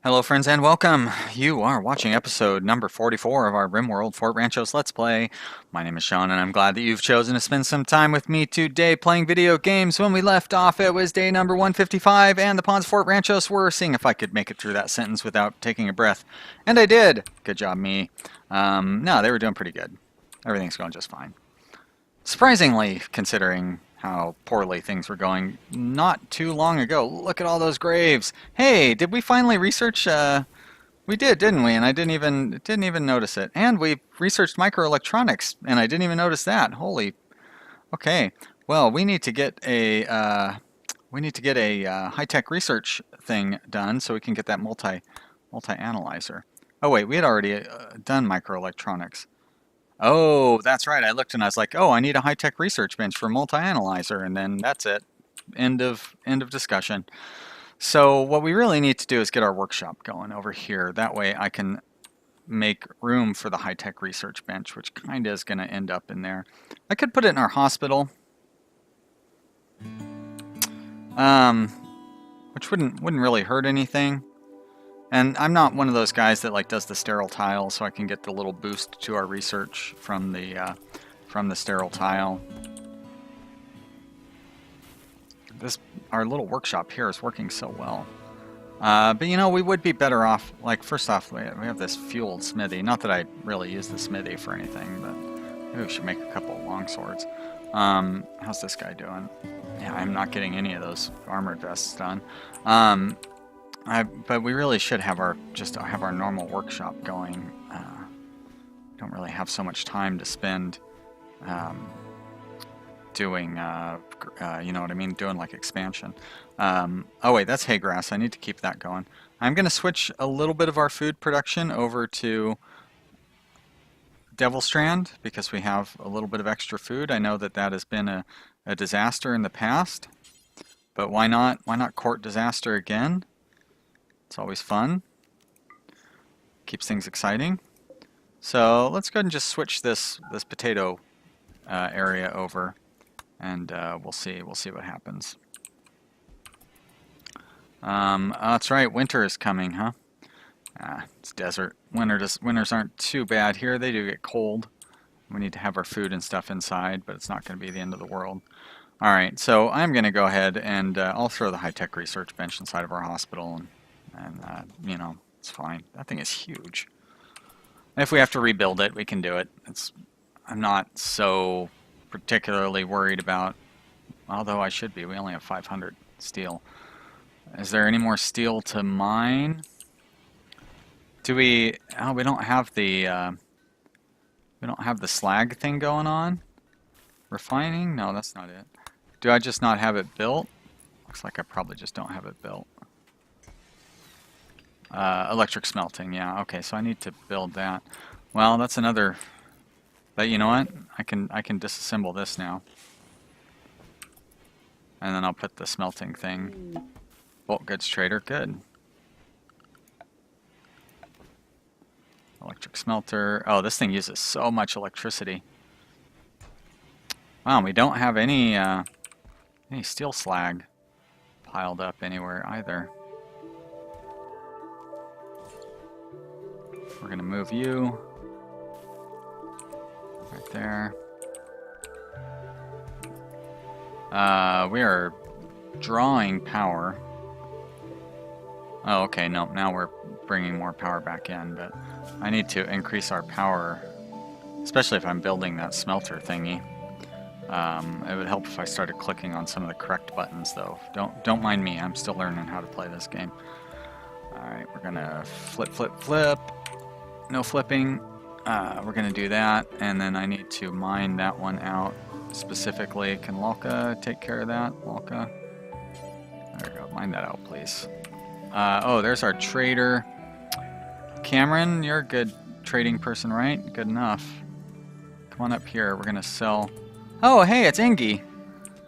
Hello friends and welcome. You are watching episode number 44 of our Rimworld Fort Ranchos Let's Play. My name is Sean and I'm glad that you've chosen to spend some time with me today playing video games. When we left off it was day number 155 and the Pawns Fort Ranchos were seeing if I could make it through that sentence without taking a breath. And I did. Good job me. No, they were doing pretty good. Everything's going just fine. Surprisingly, considering how poorly things were going not too long ago. Look at all those graves. Hey, did we finally research? We did, didn't we? And I didn't even notice it. And we researched microelectronics, and I didn't even notice that. Holy. Okay. Well, we need to get a high-tech research thing done so we can get that multi-analyzer. Oh wait, we had already done microelectronics. Oh, that's right. I looked and I was like, oh, I need a high-tech research bench for multi-analyzer, and then that's it. End of discussion. So what we really need to do is get our workshop going over here. That way I can make room for the high-tech research bench, which kind of is going to end up in there. I could put it in our hospital, which wouldn't really hurt anything. And I'm not one of those guys that like does the sterile tile, so I can get the little boost to our research from the sterile tile. Our little workshop here is working so well. But you know, we would be better off, like, first off, we have this fueled smithy. Not that I really use the smithy for anything, but maybe we should make a couple of long swords. How's this guy doing? Yeah, I'm not getting any of those armored vests done. But we really should have our normal workshop going. Don't really have so much time to spend doing, you know what I mean, doing like expansion. Oh wait, that's hay grass. I need to keep that going. I'm going to switch a little bit of our food production over to Devil Strand because we have a little bit of extra food. I know that has been a disaster in the past, but why not court disaster again? It's always fun. Keeps things exciting. So let's go ahead and just switch this potato area over, and we'll see what happens. That's right. Winter is coming, huh? It's desert. Winters aren't too bad here. They do get cold. We need to have our food and stuff inside, but it's not going to be the end of the world. All right. So I'm going to go ahead and I'll throw the high-tech research bench inside of our hospital. And you know, it's fine. That thing is huge. If we have to rebuild it, we can do it. I'm not so particularly worried about, although I should be. We only have 500 steel. Is there any more steel to mine? Do we? Oh, we don't have the slag thing going on. Refining? No, that's not it. Do I just not have it built? Looks like I probably just don't have it built. Electric smelting, yeah, okay, so I need to build that. Well, that's another, but you know what? I can disassemble this now. And then I'll put the smelting thing. Bulk goods trader, good. Electric smelter. Oh, this thing uses so much electricity. Wow, we don't have any steel slag piled up anywhere either. We're going to move you right there. We are drawing power. Oh, okay, no, now we're bringing more power back in, but I need to increase our power, especially if I'm building that smelter thingy. It would help if I started clicking on some of the correct buttons, though. Don't mind me, I'm still learning how to play this game. Alright, we're going to flip. No flipping. We're going to do that, and then I need to mine that one out specifically. Can Lalka take care of that? Lalka? There we go. Mine that out, please. Oh, there's our trader. Cameron, you're a good trading person, right? Good enough. Come on up here. We're going to sell... Oh, hey, it's Engie.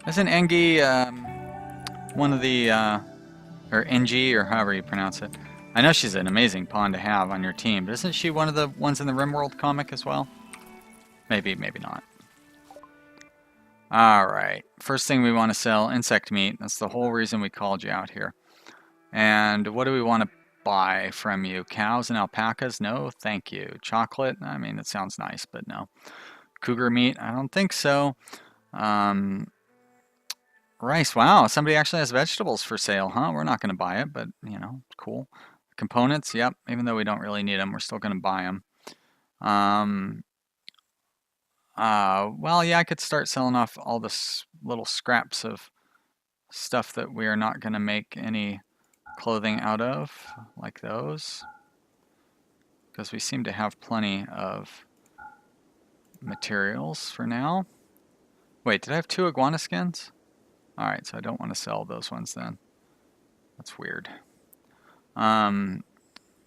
Isn't Engie one of the... or Engie, or however you pronounce it. I know she's an amazing pawn to have on your team, but isn't she one of the ones in the Rimworld comic as well? Maybe, maybe not. Alright, first thing we want to sell, insect meat. That's the whole reason we called you out here. And what do we want to buy from you? Cows and alpacas? No, thank you. Chocolate? I mean, it sounds nice, but no. Cougar meat? I don't think so. Rice. Wow, somebody actually has vegetables for sale, huh? We're not going to buy it, but, you know, cool. Components? Yep. Even though we don't really need them, we're still going to buy them. Well, yeah, I could start selling off all this little scraps of stuff that we are not going to make any clothing out of, like those, because we seem to have plenty of materials for now. Wait, did I have 2 iguana skins? Alright, so I don't want to sell those ones then. That's weird.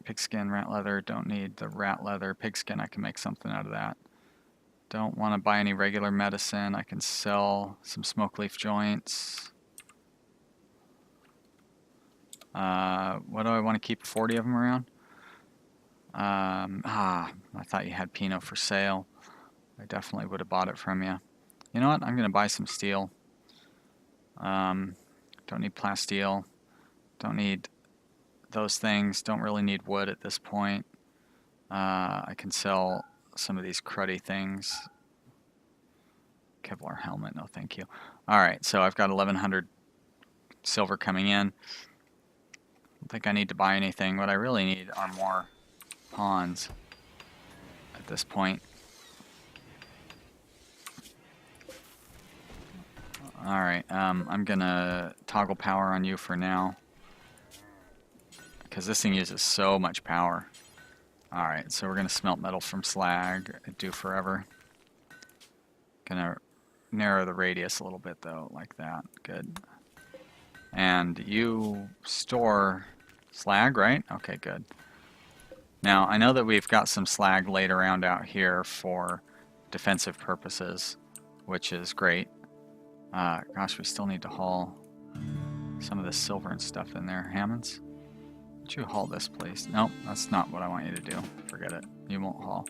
Pigskin, rat leather, don't need the rat leather. Pigskin, I can make something out of that. Don't want to buy any regular medicine. I can sell some smoke leaf joints. What do I want to keep 40 of them around? I thought you had Pinot for sale. I definitely would have bought it from you. You know what? I'm going to buy some steel. Don't need plasteel. Don't need those things. Don't really need wood at this point. I can sell some of these cruddy things. Kevlar helmet, no thank you. Alright, so I've got 1100 silver coming in. Don't think I need to buy anything. What I really need are more pawns at this point. Alright, I'm gonna toggle power on you for now, because this thing uses so much power. Alright, so we're gonna smelt metal from slag. It'd do forever. Gonna narrow the radius a little bit though, like that. Good. And you store slag, right? Okay, good. Now, I know that we've got some slag laid around out here for defensive purposes, which is great. Gosh, we still need to haul some of this silver and stuff in there. Hammonds? Would you haul this, please? Nope, that's not what I want you to do. Forget it. You won't haul.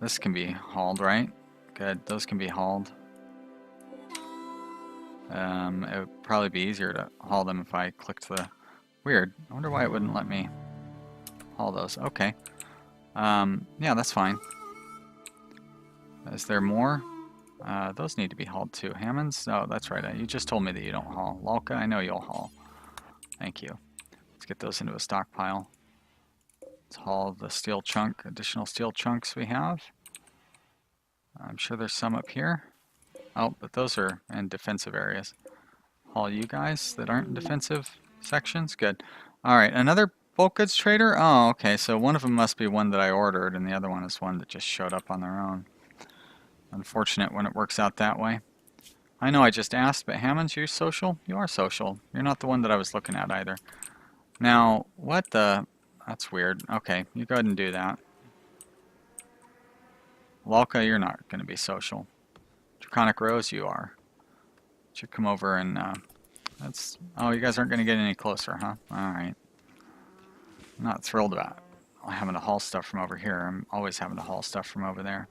This can be hauled, right? Good. Those can be hauled. It would probably be easier to haul them if I clicked the... Weird. I wonder why it wouldn't let me haul those. Okay. Yeah, that's fine. Is there more? Those need to be hauled too. Hammonds? Oh, that's right. You just told me that you don't haul. Lalka, I know you'll haul. Thank you. Let's get those into a stockpile. Let's haul the steel chunk, additional steel chunks we have. I'm sure there's some up here. Oh, but those are in defensive areas. Haul you guys that aren't in defensive sections. Good. Alright, another bulk goods trader? Oh, okay, so one of them must be one that I ordered, and the other one is one that just showed up on their own. Unfortunate when it works out that way. I know I just asked, but Hammonds, you're social? You are social. You're not the one that I was looking at either. Now, what the... That's weird. Okay, you go ahead and do that. Lalka, you're not going to be social. Draconic Rose, you are. Should come over and... that's... Oh, you guys aren't going to get any closer, huh? Alright. I'm not thrilled about having to haul stuff from over here. I'm always having to haul stuff from over there.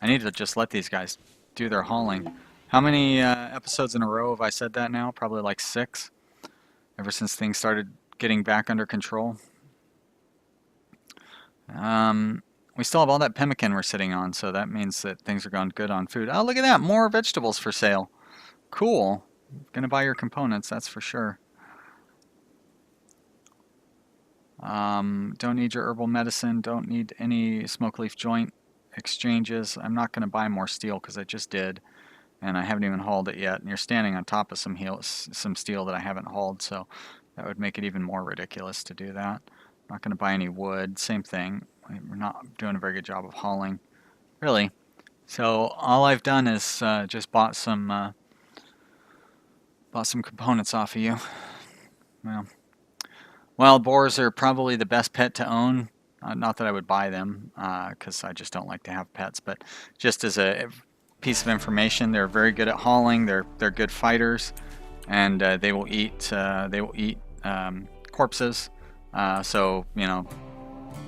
I need to just let these guys do their hauling. How many episodes in a row have I said that now? Probably like 6. Ever since things started getting back under control. We still have all that pemmican we're sitting on, so that means that things are going good on food. Oh, look at that! More vegetables for sale. Cool. Gonna buy your components, that's for sure. Don't need your herbal medicine. Don't need any smoke leaf joint exchanges. I'm not gonna buy more steel because I just did, and I haven't even hauled it yet. And you're standing on top of some steel that I haven't hauled, so that would make it even more ridiculous to do that. I'm not gonna buy any wood. Same thing. We're not doing a very good job of hauling, really. So all I've done is just bought some components off of you. Well, boars are probably the best pet to own. Not that I would buy them, because I just don't like to have pets. But just as a piece of information, they're very good at hauling. They're good fighters, and they will eat corpses. So you know.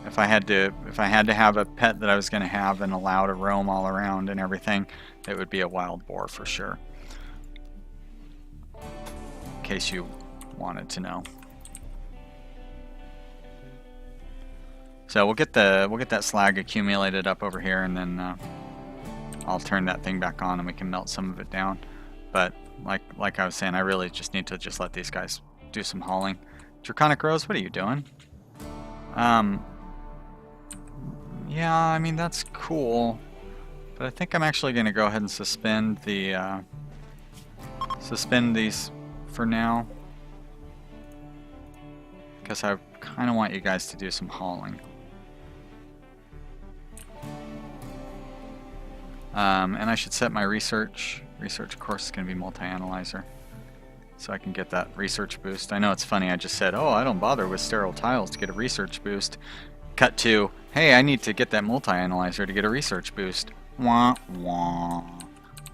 If I had to have a pet that I was going to have and allow to roam all around and everything, it would be a wild boar for sure. In case you wanted to know. So we'll get that slag accumulated up over here, and then I'll turn that thing back on, and we can melt some of it down. But like I was saying, I really just need to let these guys do some hauling. Draconic Rose, what are you doing? Yeah, I mean that's cool, but I think I'm actually going to go ahead and suspend the suspend these for now, because I kind of want you guys to do some hauling. And I should set my research. Research, of course, is going to be multi-analyzer, so I can get that research boost. I know it's funny, I just said, oh, I don't bother with sterile tiles to get a research boost. Cut to, hey, I need to get that multi-analyzer to get a research boost. Wah, wah.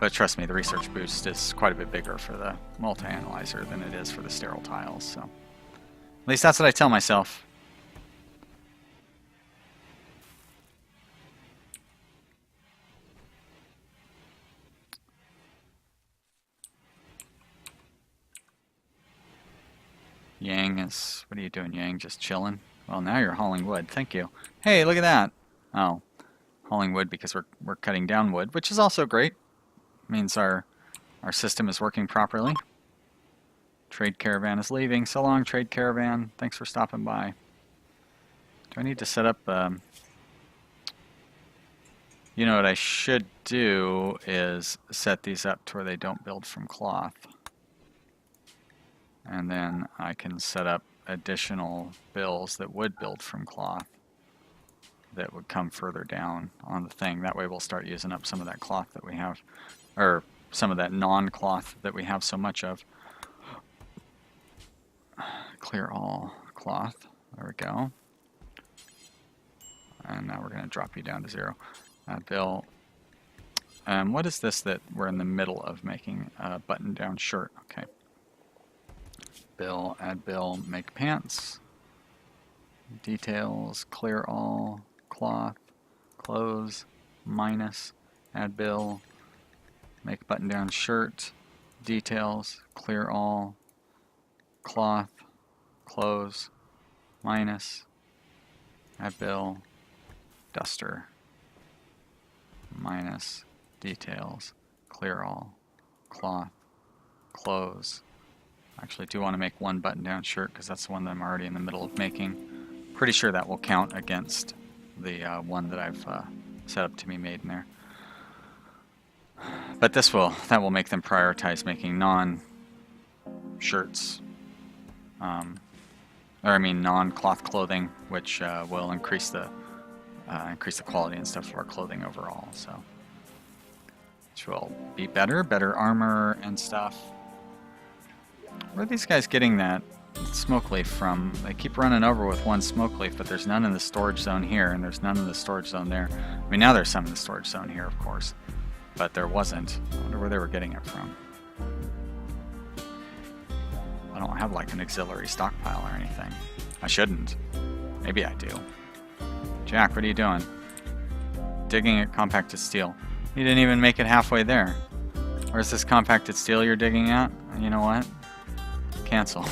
But trust me, the research boost is quite a bit bigger for the multi-analyzer than it is for the sterile tiles, so. At least that's what I tell myself. Yang is... What are you doing, Yang? Just chilling? Well, now you're hauling wood. Thank you. Hey, look at that! Oh. Hauling wood because we're cutting down wood, which is also great. Means our system is working properly. Trade caravan is leaving. So long, trade caravan. Thanks for stopping by. Do I need to set up... You know what I should do is set these up to where they don't build from cloth. And then I can set up additional bills that would build from cloth that would come further down on the thing. That way we'll start using up some of that cloth that we have, or some of that non-cloth that we have so much of. Clear all cloth. There we go. And now we're going to drop you down to 0. Bill, what is this that we're in the middle of making? A button-down shirt. Okay. Bill, add bill, make pants. Details, clear all, cloth, clothes, minus, add bill, make button-down shirt, details, clear all, cloth, clothes, minus, add bill, duster, minus, details, clear all, cloth, clothes. Actually, I do want to make one button-down shirt because that's the one that I'm already in the middle of making. Pretty sure that will count against the one that I've set up to be made in there. But that will make them prioritize making non-shirts, non-cloth clothing, which will increase the quality and stuff of our clothing overall. So, which will be better armor and stuff. Where are these guys getting that smoke leaf from? They keep running over with one smoke leaf, but there's none in the storage zone here, and there's none in the storage zone there. I mean, now there's some in the storage zone here, of course, but there wasn't. I wonder where they were getting it from. I don't have like an auxiliary stockpile or anything. I shouldn't. Maybe I do. Jack, what are you doing? Digging at compacted steel. You didn't even make it halfway there. Where's this compacted steel you're digging at? You know what? Cancel.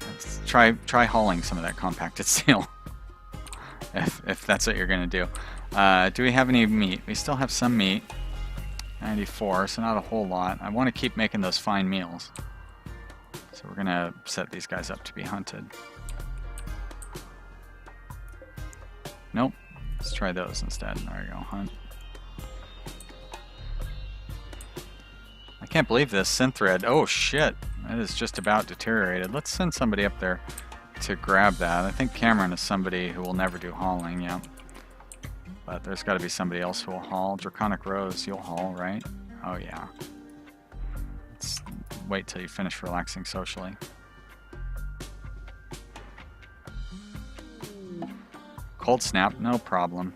Let's try hauling some of that compacted steel. if that's what you're gonna do. Do we have any meat? We still have some meat. 94, so not a whole lot. I want to keep making those fine meals. So we're gonna set these guys up to be hunted. Nope. Let's try those instead. There we go. Hunt. I can't believe this synth thread. Oh shit, it is just about deteriorated. Let's send somebody up there to grab that. I think Cameron is somebody who will never do hauling, yeah. But there's got to be somebody else who will haul. Draconic Rose, you'll haul, right? Oh yeah. Let's wait till you finish relaxing socially. Cold snap, no problem.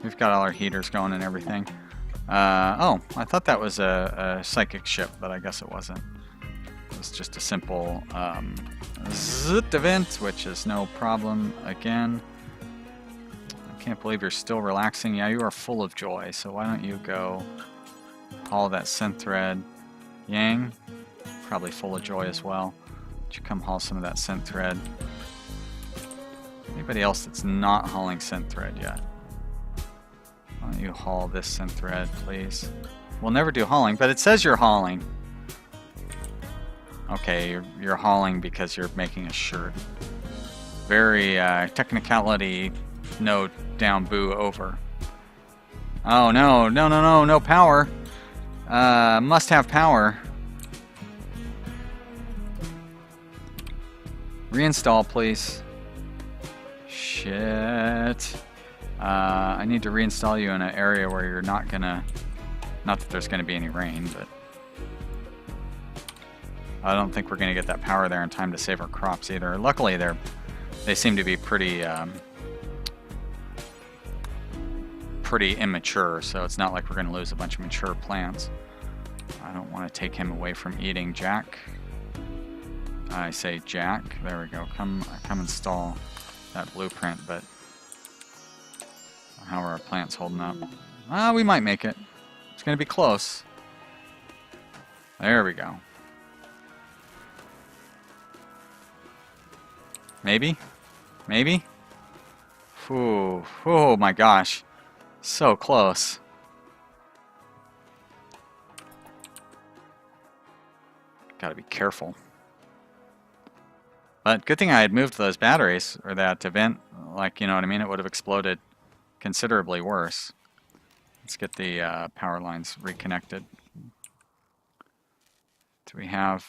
We've got all our heaters going and everything. Oh, I thought that was a psychic ship, but I guess it wasn't. It was just a simple zit event, which is no problem again. I can't believe you're still relaxing. Yeah, you are full of joy, so why don't you go haul that synth thread. Yang, probably full of joy as well. you come haul some of that scent thread? Anybody else that's not hauling scent thread yet? Why don't you haul this scent thread, please? We'll never do hauling, but it says you're hauling. Okay, you're hauling because you're making a shirt. Very technicality, no down, boo, over. Oh no, no, no, no, no power. Must have power. Reinstall, please. Shit. I need to reinstall you in an area where you're not gonna... Not that there's gonna be any rain, but... I don't think we're gonna get that power there in time to save our crops either. Luckily, they seem to be pretty immature, so it's not like we're gonna lose a bunch of mature plants. I don't want to take him away from eating. Jack. I say Jack. There we go. Come install that blueprint, but how are our plants holding up? We might make it. It's gonna be close. There we go. Maybe? Maybe? Ooh, oh my gosh. So close. Gotta be careful. But good thing I had moved those batteries, or that event, like, you know what I mean? It would have exploded considerably worse. Let's get the power lines reconnected. Do we have...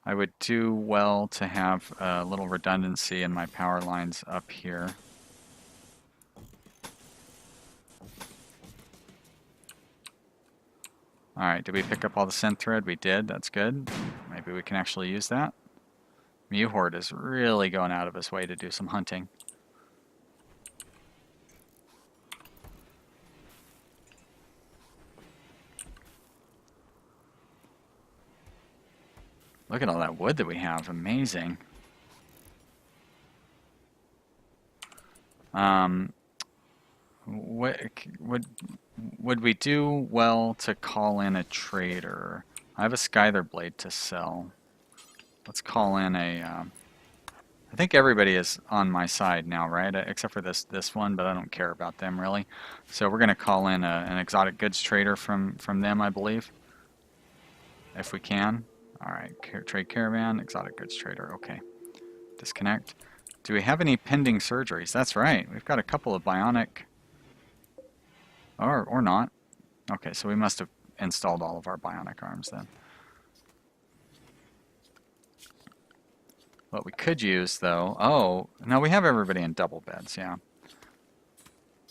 I would do well to have a little redundancy in my power lines up here. Alright, did we pick up all the scent thread? We did, that's good. Maybe we can actually use that. Mewhort is really going out of his way to do some hunting. Look at all that wood that we have. Amazing. Would we do well to call in a trader? I have a Skyther blade to sell. Let's call in a... I think everybody is on my side now, right? Except for this one, but I don't care about them really. So we're going to call in an exotic goods trader from them, I believe. If we can. Alright, trade caravan, exotic goods trader, okay. Disconnect. Do we have any pending surgeries? That's right, we've got a couple of bionic... Or not. Okay, so we must have installed all of our bionic arms then. What we could use though... Oh, no, we have everybody in double beds, yeah.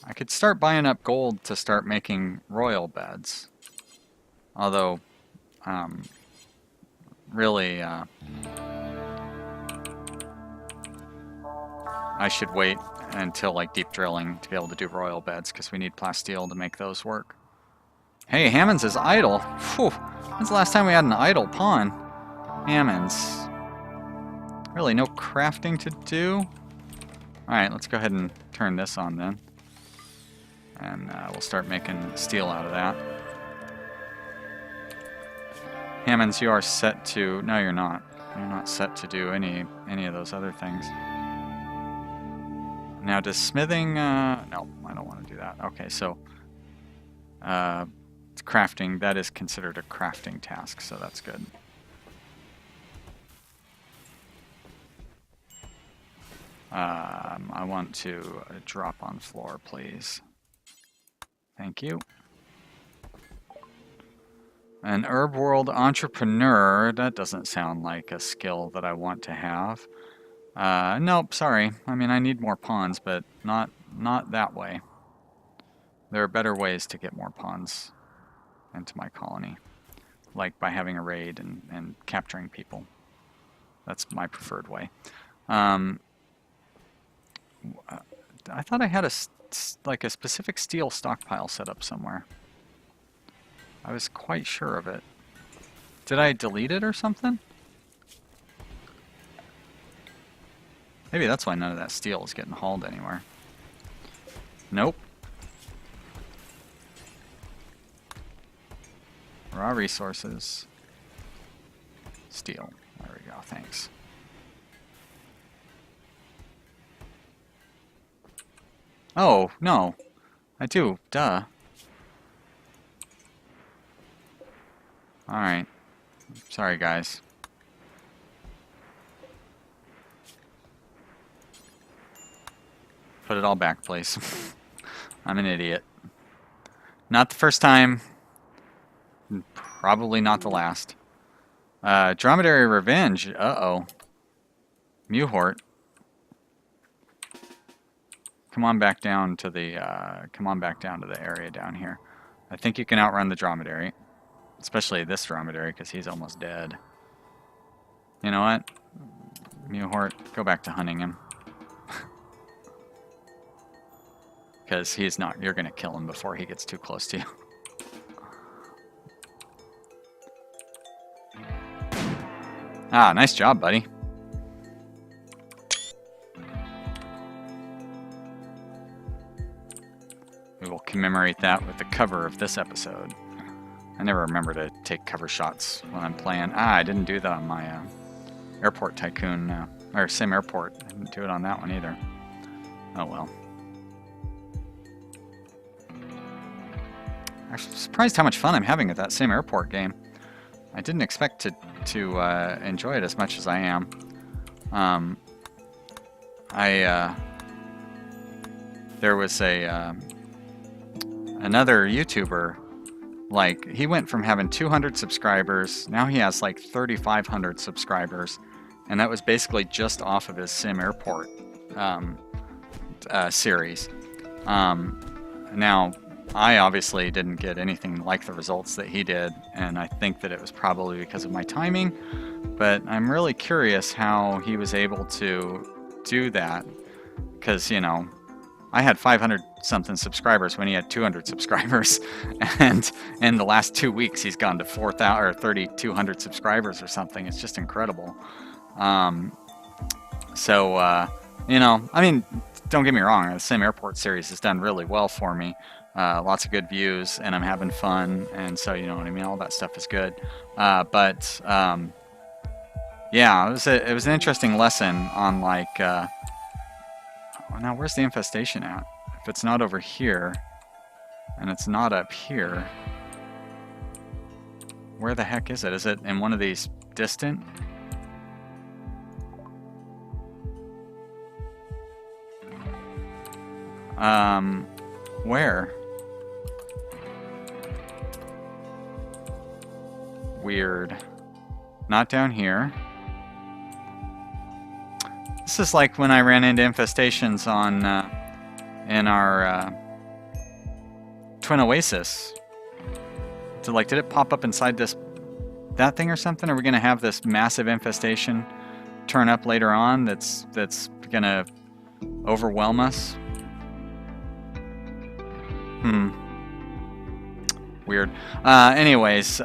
I could start buying up gold to start making royal beds. Although... really, I should wait until like deep drilling to be able to do royal beds because we need plasteel to make those work. Hey, Hammonds is idle. Phew, when's the last time we had an idle pawn? Hammonds. Really, no crafting to do? Alright, let's go ahead and turn this on then. And we'll start making steel out of that. Hammonds, you are set to... No, you're not. You're not set to do any of those other things. Now, does smithing... no, I don't want to do that. Okay, so... crafting, that is considered a crafting task, so that's good. I want to drop on floor, please. Thank you. An Rimworld entrepreneur, that doesn't sound like a skill that I want to have. Nope, sorry. I mean, I need more pawns, but not that way. There are better ways to get more pawns into my colony. Like by having a raid and capturing people. That's my preferred way. I thought I had a specific steel stockpile set up somewhere. I was quite sure of it. Did I delete it or something? Maybe that's why none of that steel is getting hauled anywhere. Nope. Raw resources. Steel. There we go, thanks. Oh, no. I do, duh. Alright. Sorry, guys. Put it all back, please. I'm an idiot. Not the first time. Probably not the last. Dromedary Revenge. Uh-oh. Mewhort. Come on back down to the area down here. I think you can outrun the dromedary. Especially this dromedary, because he's almost dead. You know what? Mewhort, go back to hunting him. Because he's not, you're going to kill him before he gets too close to you. Ah, nice job, buddy. We will commemorate that with the cover of this episode. I never remember to take cover shots when I'm playing. Ah, I didn't do that on my Airport Tycoon, or Sim Airport. I didn't do it on that one either. Oh well. I'm surprised how much fun I'm having at that Sim Airport game. I didn't expect to enjoy it as much as I am. There was another YouTuber, like, he went from having 200 subscribers, now he has like 3,500 subscribers, and that was basically just off of his Sim Airport series. Now, I obviously didn't get anything like the results that he did, and I think that it was probably because of my timing, but I'm really curious how he was able to do that, because, you know, I had 500 something subscribers when he had 200 subscribers, and in the last 2 weeks he's gone to 4,000 or 3,200 subscribers or something. It's just incredible. You know, I mean, don't get me wrong, the Sim Airport series has done really well for me. Lots of good views, and I'm having fun, and so, you know what I mean, all that stuff is good. Yeah, it was an interesting lesson on, like, now where's the infestation at? If it's not over here, and it's not up here, where the heck is it? Is it in one of these distant? Where? Weird. Not down here. This is like when I ran into infestations on in our Twin Oasis. So, like, did it pop up inside that thing or something? Are we gonna have this massive infestation turn up later on that's gonna overwhelm us? Weird. Anyways,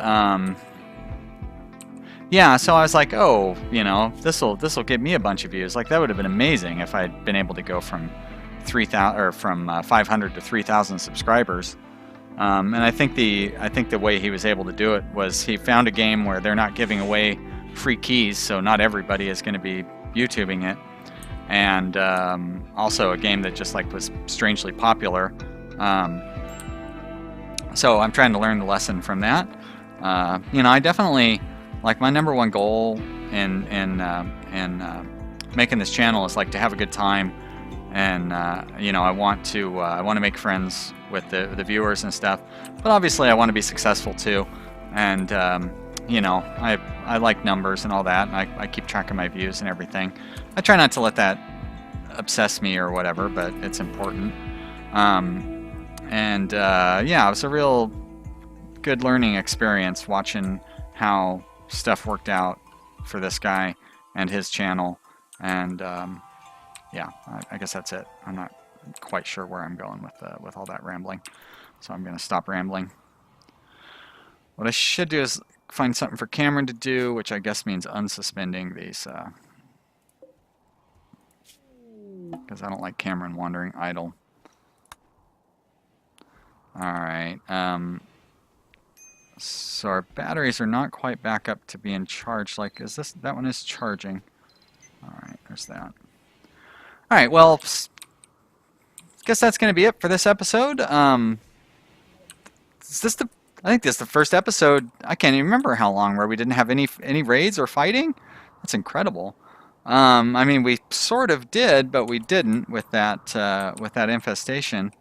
yeah, so I was like, oh, you know, this'll give me a bunch of views. Like, that would have been amazing if I'd been able to go from 500 to 3,000 subscribers. And I think the way he was able to do it was he found a game where they're not giving away free keys, so not everybody is going to be YouTubing it, and also a game that just, like, was strangely popular. So I'm trying to learn the lesson from that. You know, I definitely, like, my number one goal in making this channel is, like, to have a good time, and you know, I want to make friends with the viewers and stuff. But obviously, I want to be successful too, and you know, I like numbers and all that, and I keep track of my views and everything. I try not to let that obsess me or whatever, but it's important. Yeah, it was a real good learning experience watching how stuff worked out for this guy and his channel, and yeah, I guess that's it. I'm not quite sure where I'm going with all that rambling, so I'm going to stop rambling. What I should do is find something for Cameron to do, which I guess means unsuspending these, because I don't like Cameron wandering idle. Alright, So our batteries are not quite back up to being charged. Like, is this, that one is charging. All right, there's that. All right, well, guess that's going to be it for this episode. Is this the, I think this is the first episode, I can't even remember how long, where we didn't have any raids or fighting. That's incredible. I mean, we sort of did, but we didn't with that infestation.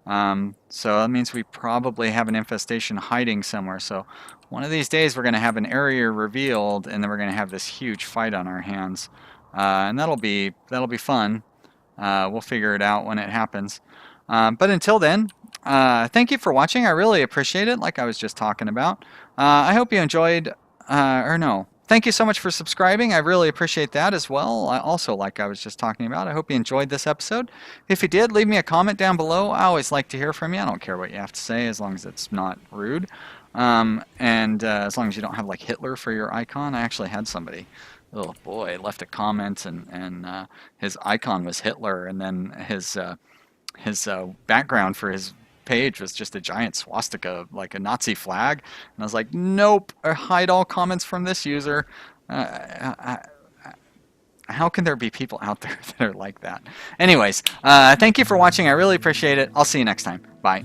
So that means we probably have an infestation hiding somewhere. So one of these days we're going to have an area revealed, and then we're going to have this huge fight on our hands, and that'll be fun. We'll figure it out when it happens. But until then, thank you for watching. I really appreciate it, like I was just talking about. I hope you enjoyed, or no. Thank you so much for subscribing. I really appreciate that as well. Also, like I was just talking about, I hope you enjoyed this episode. If you did, leave me a comment down below. I always like to hear from you. I don't care what you have to say as long as it's not rude. As long as you don't have like Hitler for your icon. I actually had somebody, oh boy, left a comment and his icon was Hitler, and then his background for his page was just a giant swastika, like a Nazi flag. And I was like, nope, hide all comments from this user. How can there be people out there that are like that? Anyways, thank you for watching. I really appreciate it. I'll see you next time. Bye.